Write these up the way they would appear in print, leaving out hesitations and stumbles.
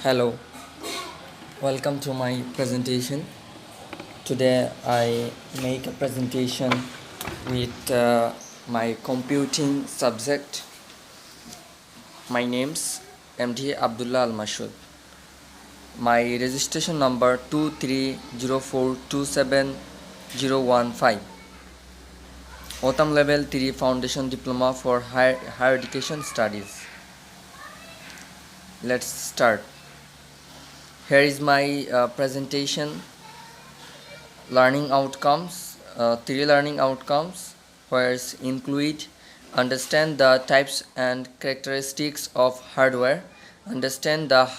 Hello, welcome to my presentation. Today I make a presentation with my computing subject. My name's MD Abdullah Al Mashood. My registration number 2304270015. Autumn Level 3 Foundation Diploma for Higher Education Studies. Let's start. Here is my presentation. Learning outcomes, three learning outcomes, whereas include understand the types and characteristics of hardware, understand the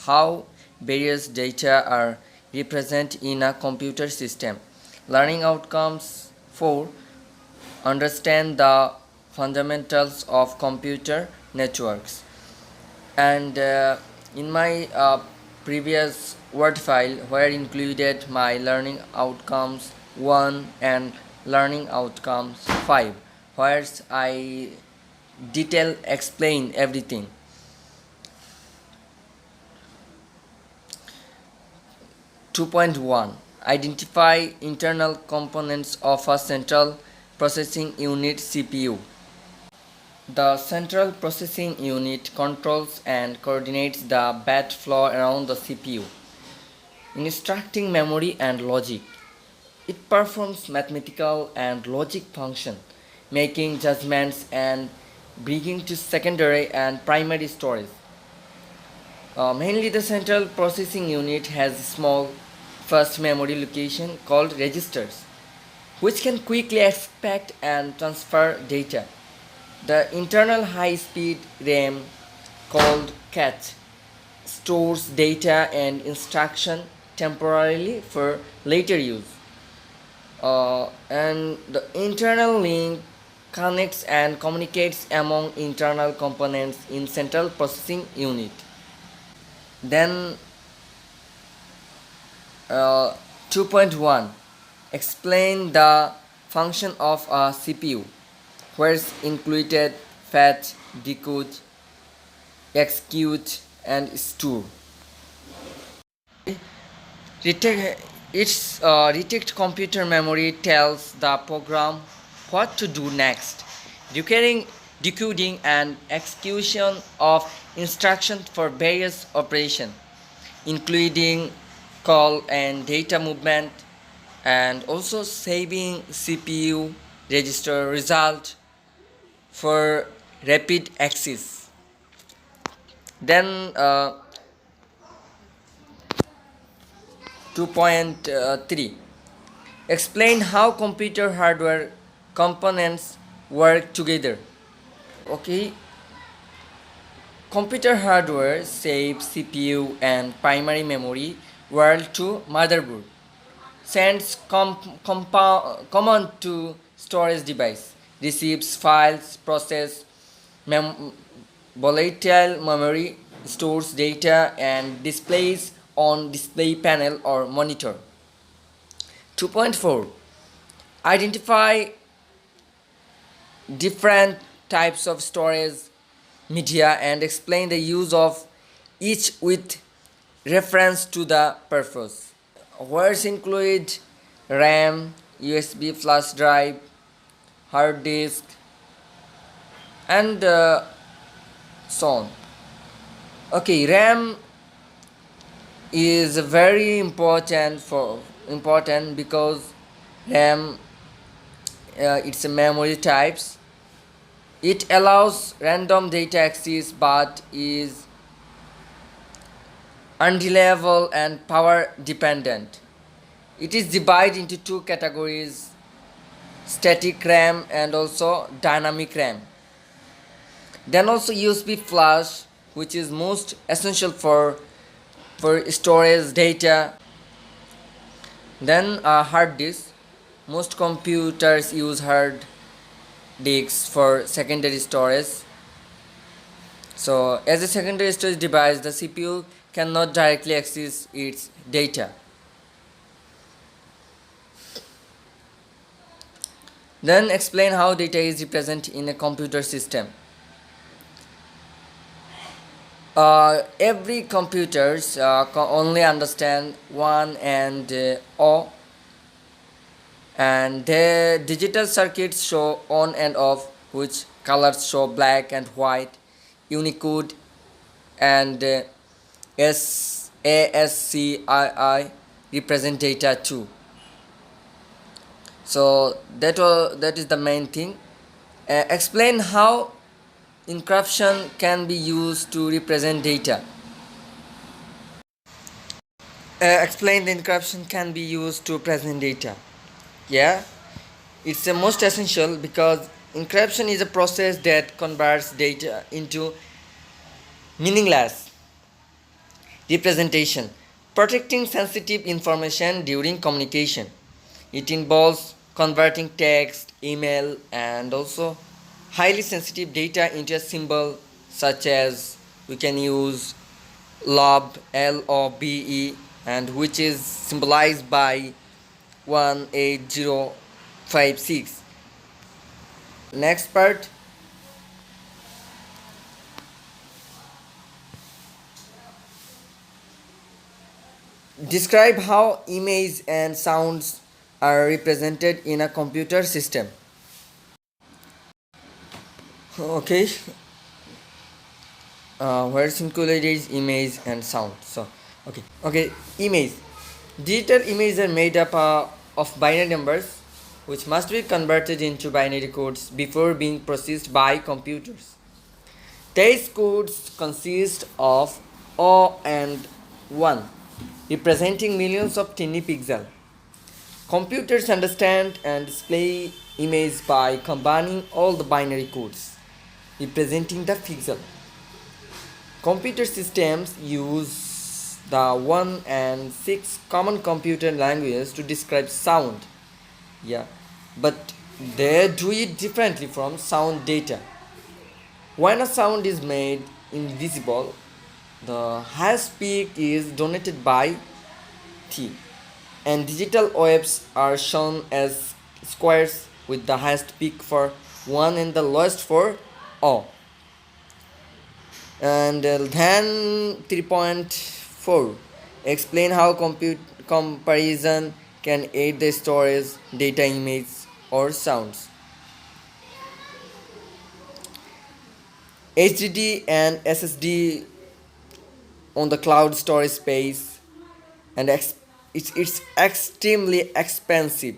how various data are represented in a computer system. Learning outcomes 4, understand the fundamentals of computer networks. And in my previous word file where included my learning outcomes 1 and learning outcomes 5, where I detail explain everything. 2.1, identify internal components of a central processing unit CPU. The central processing unit controls and coordinates the batch flow around the CPU, instructing memory and logic. It performs mathematical and logic functions, making judgments and bringing to secondary and primary storage. Mainly the central processing unit has a small first memory location called registers, which can quickly expect and transfer data. The internal high-speed RAM, called cache, stores data and instruction temporarily for later use. And the internal link connects and communicates among internal components in central processing unit. Then 2.1, explain the function of a CPU, where is included fetch, decode, execute and store. Detect computer memory tells the program what to do next, decoding and execution of instructions for various operations, including call and data movement, and also saving CPU register result for rapid access. Then 2.3, explain how computer hardware components work together. Okay, computer hardware saves CPU and primary memory while to motherboard, sends command to storage device, receives files, process volatile memory, stores data and displays on display panel or monitor. 2.4, identify different types of storage media and explain the use of each with reference to the purpose. Words include RAM, USB flash drive, hard disk, and so on. Okay, RAM is very important because RAM it's a memory types. It allows random data access but is unreliable and power dependent. It is divided into two categories: static RAM and also dynamic RAM. Then also USB flash, which is most essential for storage data. Then hard disk. Most computers use hard disks for secondary storage. So as a secondary storage device, the CPU cannot directly access its data. Then explain how data is represented in a computer system. Every computers can only understand one and o, and the digital circuits show on and off, which colors show black and white, Unicode and ASCII represent data too. So that is the main thing. Explain how encryption can be used to represent data. Explain the encryption can be used to present data. Yeah, it's the most essential because encryption is a process that converts data into meaningless representation, protecting sensitive information during communication. It involves converting text, email, and also highly sensitive data into a symbol such as we can use LOB, LOBE, and which is symbolized by 18056. Next part. Describe how images and sounds are represented in a computer system. Okay, where's included is image and sound. So, okay, image. Digital images are made up of binary numbers, which must be converted into binary codes before being processed by computers. These codes consist of O and 1, representing millions of tiny pixels. Computers understand and display images by combining all the binary codes representing the pixel. Computer systems use the 1 and 6 common computer languages to describe sound. Yeah, but they do it differently from sound data. When a sound is made invisible, the highest peak is donated by T, and digital waves are shown as squares with the highest peak for 1 and the lowest for O. And then 3.4, explain how comparison can aid the storage data, image, or sounds. HDD and SSD on the cloud storage space, and it's extremely expensive.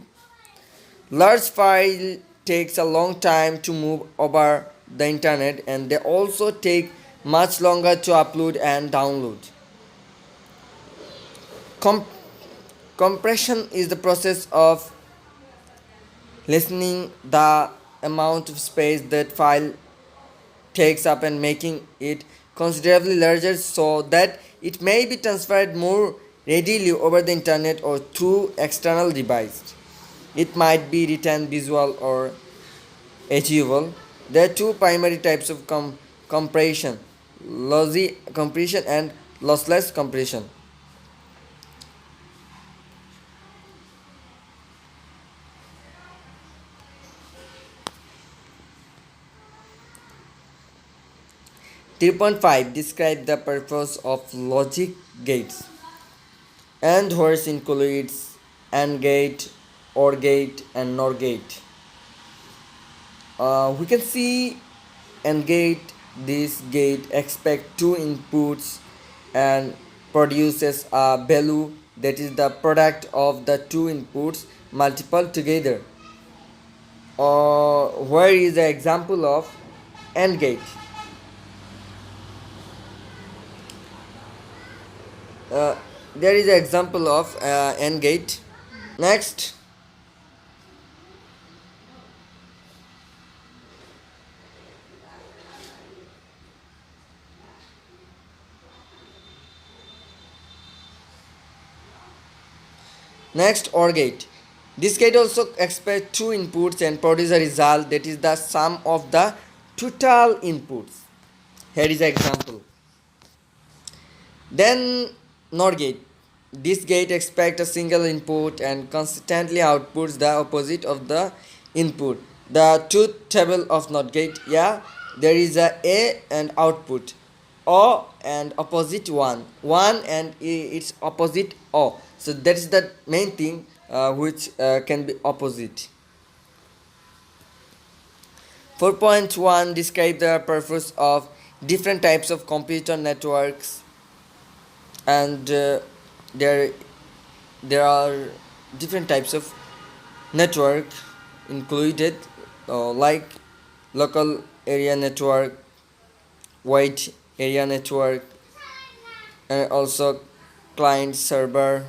Large file takes a long time to move over the internet, and they also take much longer to upload and download. Com- Compression is the process of lessening the amount of space that file takes up and making it considerably larger so that it may be transferred more readily over the internet or through external devices. It might be written, visual, or achievable. There are two primary types of compression: lossy compression and lossless compression. 3.5, describe the purpose of logic gates. And words includes AND gate, OR gate, and NOR gate. We can see AND gate. This gate expects two inputs and produces a value that is the product of the two inputs multiplied together. Where is the example of AND gate? Uh, there is an example of AND gate. Next, OR gate. This gate also expects two inputs and produce a result that is the sum of the total inputs. Here is an example. Then NOR gate. This gate expects a single input and constantly outputs the opposite of the input. The truth table of NOT gate, yeah, there is a and output. O and opposite one and its opposite O. So that's the main thing which can be opposite. 4.1 describe the purpose of different types of computer networks, and there there are different types of network included, like local area network, wide area network, and also client server,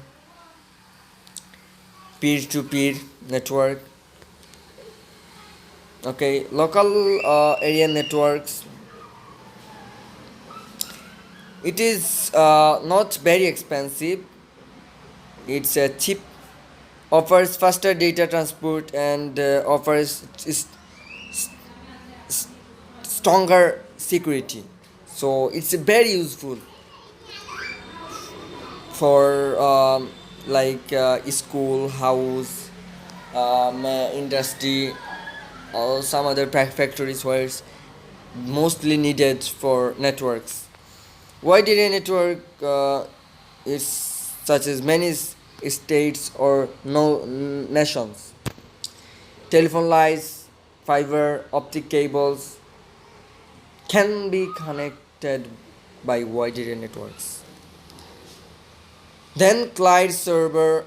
peer to peer network. Okay, local area networks, it is not very expensive, it's cheap, offers faster data transport, and offers stronger security. So it's very useful for like school, house, industry, or some other factories where it's mostly needed for networks. Wide area network is such as many states or no nations. Telephone lines, fiber optic cables can be connected by wide area networks. Then client server,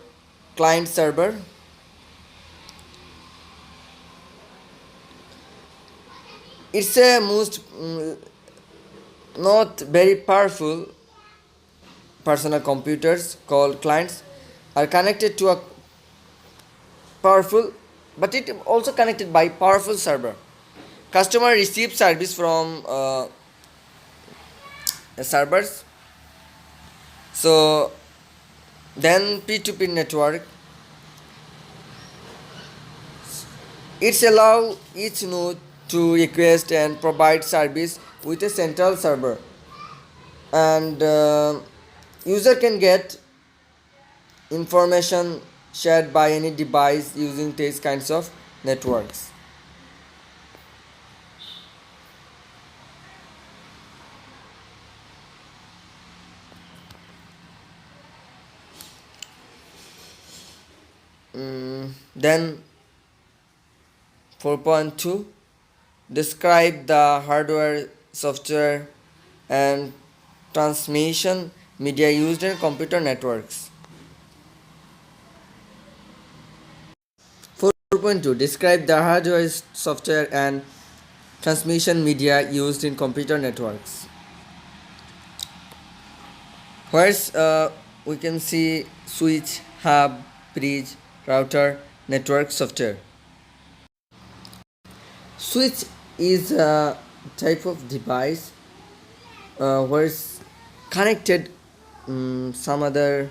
it's a most not very powerful personal computers called clients are connected to a powerful, but it also connected by powerful server. Customer receives service from servers. So then P2P network, it's allow each node to request and provide service with a central server, and user can get information shared by any device using these kinds of networks. Then 4.2 describe the hardware, software, and transmission media used in computer networks. 4.2 describe the hardware, software, and transmission media used in computer networks. Whereas we can see switch, hub, bridge, router, network, software. Switch is a type of device where it's connected some other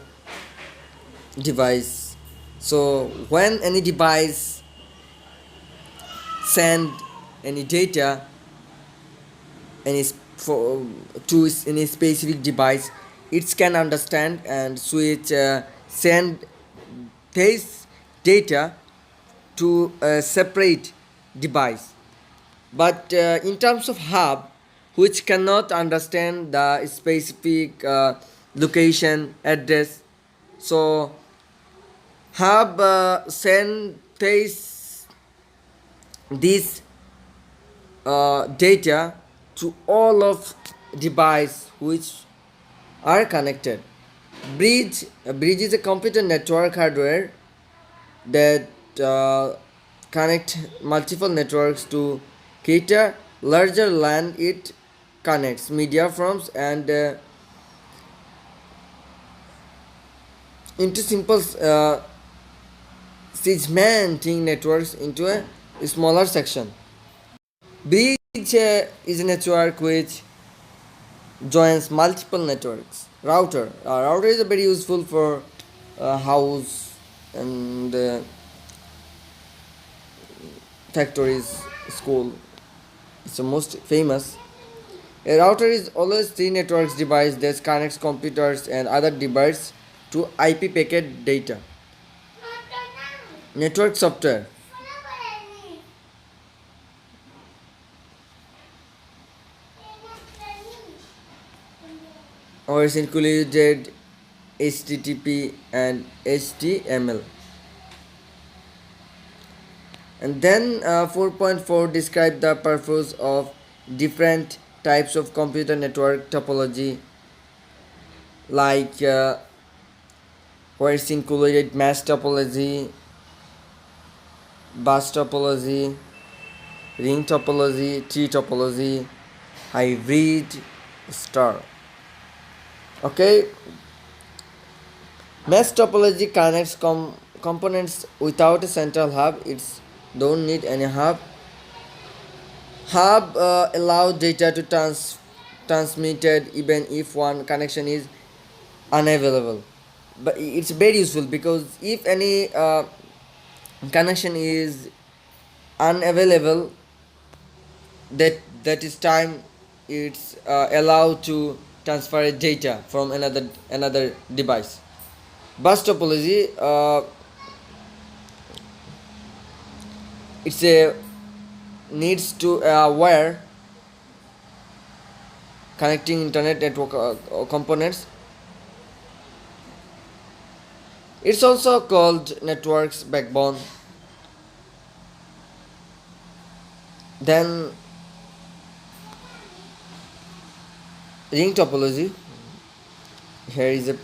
device. So when any device send any data any for to any specific device, it can understand and switch send this data to a separate device. But in terms of hub, which cannot understand the specific location address, so hub send this data to all of device which are connected. Bridge is a computer network hardware that connect multiple networks to cater larger LAN. It connects media firms and into simple segmenting networks into a smaller section. Bridge is a network which joins multiple networks. Router is very useful for house and factories, school. It's the most famous. A router is always three networks device that connects computers and other devices to IP packet data. Network software. or included HTTP and HTML. And then 4.4 describe the purpose of different types of computer network topology, like where it's included mesh topology, bus topology, ring topology, tree topology, hybrid, star. Okay, mesh topology connects components without a central hub. It's don't need any hub. Hub allow data to transmitted even if one connection is unavailable. But it's very useful because if any connection is unavailable, that is time it's allowed to transfer data from another device. Bus topology, it's a needs to wire connecting internet network components. It's also called network's backbone. Then ring topology. Here is a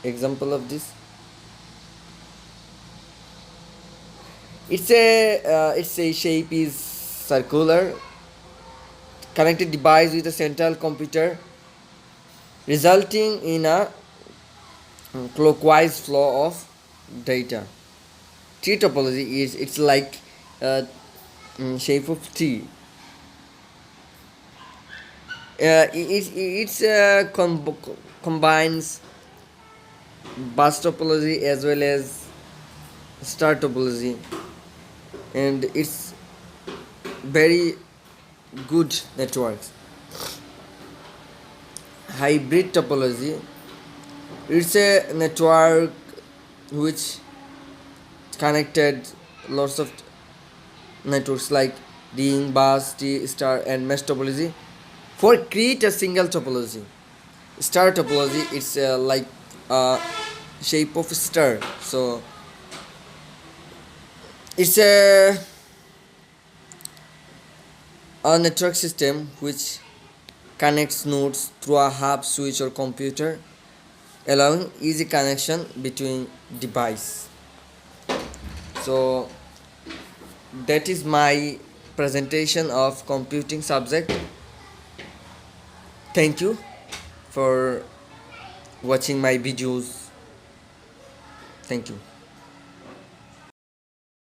example of this. Its a shape is circular, connected device with a central computer, resulting in a clockwise flow of data. Tree topology is it's like shape of tree. Combines bus topology as well as star topology, and it's very good networks. Hybrid topology, it's a network which connected lots of networks like ring, bus, T, star, and mesh topology for create a single topology. Star topology, it's like shape of star. So it's a network system which connects nodes through a hub, switch, or computer, allowing easy connection between device. So that is my presentation of computing subject. Thank you for watching my videos. Thank you.